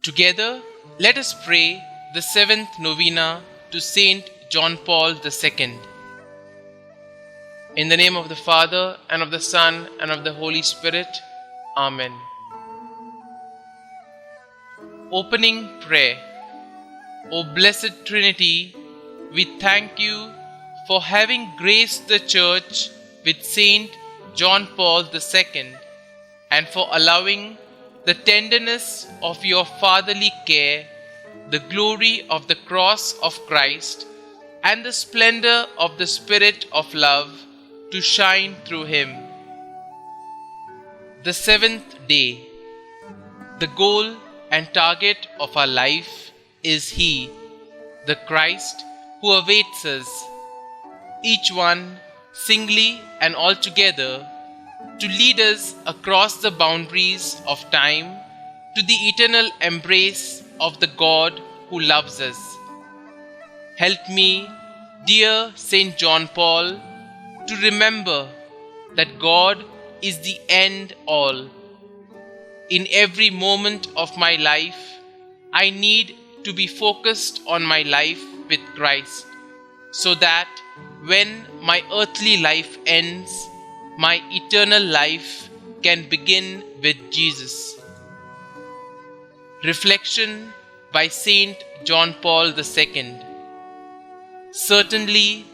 Together, let us pray the seventh novena to Saint John Paul II. In the name of the Father, and of the Son, and of the Holy Spirit. Amen. Opening Prayer. O Blessed Trinity, we thank you for having graced the Church with Saint John Paul II and for allowing the tenderness of your fatherly care, the glory of the cross of Christ, and the splendor of the Spirit of love to shine through him. The seventh day. The goal and target of our life is He, the Christ who awaits us, each one singly and altogether, to lead us across the boundaries of time to the eternal embrace of the God who loves us. Help me, dear Saint John Paul, to remember that God is the end all. In every moment of my life, I need to be focused on my life with Christ, so that when my earthly life ends, my eternal life can begin with Jesus. Reflection by Saint John Paul II. Certainly,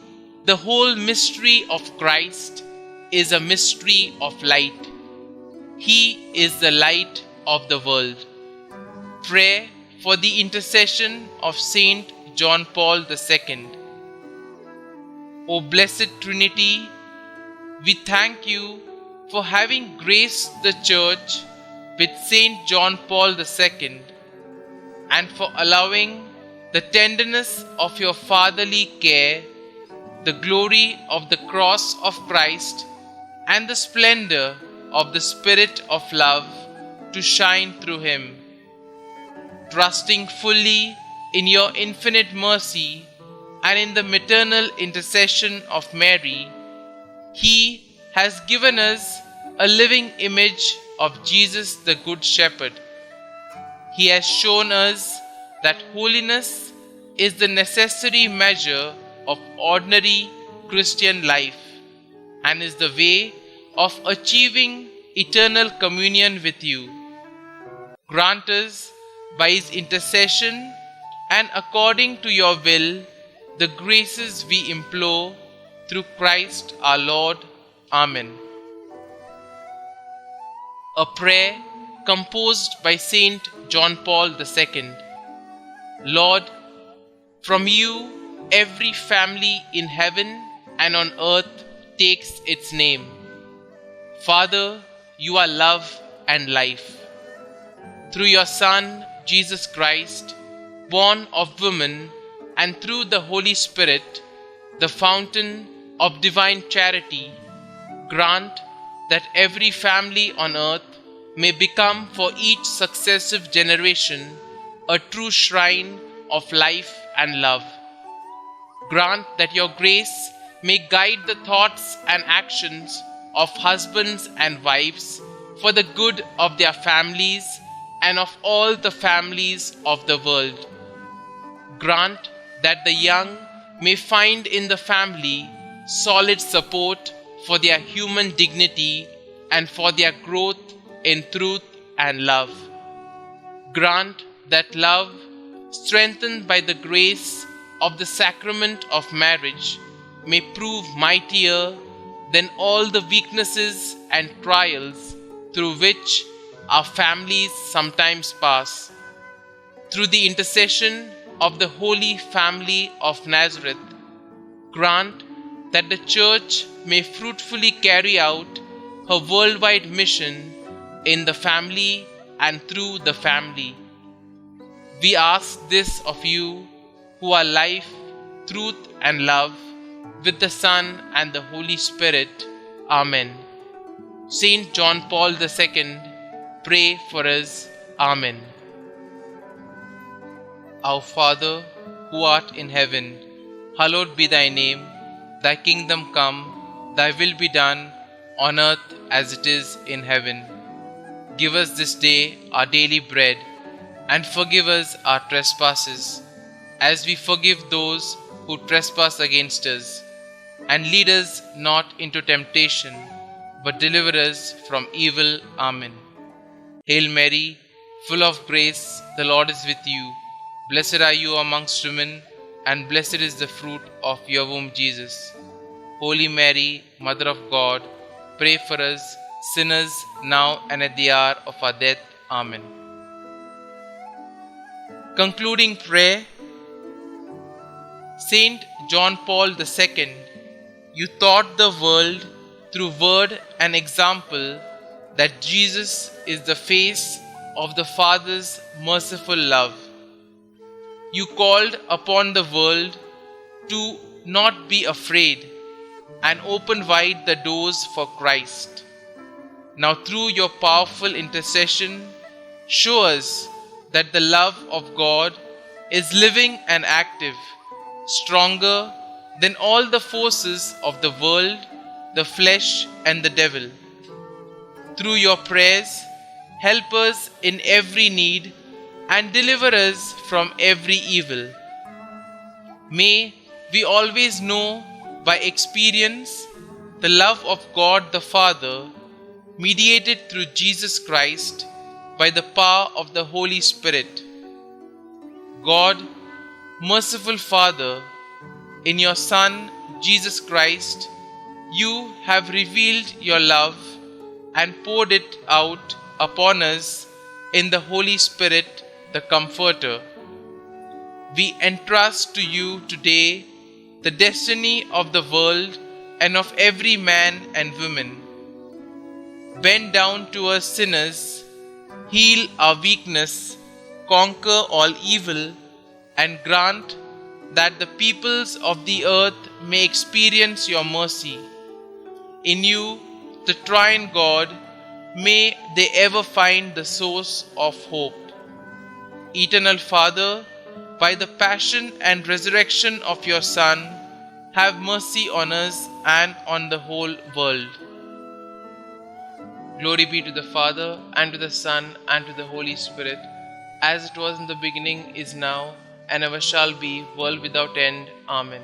the whole mystery of Christ is a mystery of light. He is the light of the world. Prayer for the intercession of Saint John Paul II. O Blessed Trinity, we thank you for having graced the Church with Saint John Paul II and for allowing the tenderness of your fatherly care, the glory of the cross of Christ, and the splendor of the Spirit of love to shine through him. Trusting fully in your infinite mercy and in the maternal intercession of Mary, He has given us a living image of Jesus the Good Shepherd. He has shown us that holiness is the necessary measure of ordinary Christian life and is the way of achieving eternal communion with you. Grant us, by His intercession and according to your will, the graces we implore through Christ our Lord. Amen. A prayer composed by Saint John Paul II. Lord, from you every family in heaven and on earth takes its name. Father, you are love and life. Through your Son, Jesus Christ, born of woman, and through the Holy Spirit, the fountain of divine charity, grant that every family on earth may become for each successive generation a true shrine of life and love. Grant that your grace may guide the thoughts and actions of husbands and wives for the good of their families and of all the families of the world. Grant that the young may find in the family solid support for their human dignity and for their growth in truth and love. Grant that love, strengthened by the grace of the sacrament of marriage, may prove mightier than all the weaknesses and trials through which our families sometimes pass. Through the intercession of the Holy Family of Nazareth, grant that the Church may fruitfully carry out her worldwide mission in the family and through the family. We ask this of you, who are life, truth, and love, with the Son and the Holy Spirit. Amen. Saint John Paul II, pray for us. Amen. Our Father, who art in heaven, hallowed be thy name. Thy kingdom come, thy will be done, on earth as it is in heaven. Give us this day our daily bread, and forgive us our trespasses, as we forgive those who trespass against us. And lead us not into temptation, but deliver us from evil. Amen. Hail Mary, full of grace, the Lord is with you. Blessed are you amongst women, and blessed is the fruit of your womb, Jesus. Holy Mary, Mother of God, pray for us sinners now and at the hour of our death. Amen. Concluding prayer. Saint John Paul II, you taught the world through word and example that Jesus is the face of the Father's merciful love. You called upon the world to not be afraid and open wide the doors for Christ. Now, through your powerful intercession, show us that the love of God is living and active, stronger than all the forces of the world, the flesh, and the devil. Through your prayers, help us in every need and deliver us from every evil. May we always know by experience the love of God the Father, mediated through Jesus Christ by the power of the Holy Spirit. God, merciful Father, in your Son, Jesus Christ, you have revealed your love and poured it out upon us in the Holy Spirit, the Comforter. We entrust to you today the destiny of the world and of every man and woman. Bend down to us sinners, heal our weakness, conquer all evil, and grant that the peoples of the earth may experience your mercy. In you, the Triune God, may they ever find the source of hope. Eternal Father, by the passion and resurrection of your Son, have mercy on us and on the whole world. Glory be to the Father, and to the Son, and to the Holy Spirit, as it was in the beginning, is now, and ever shall be, world without end. Amen.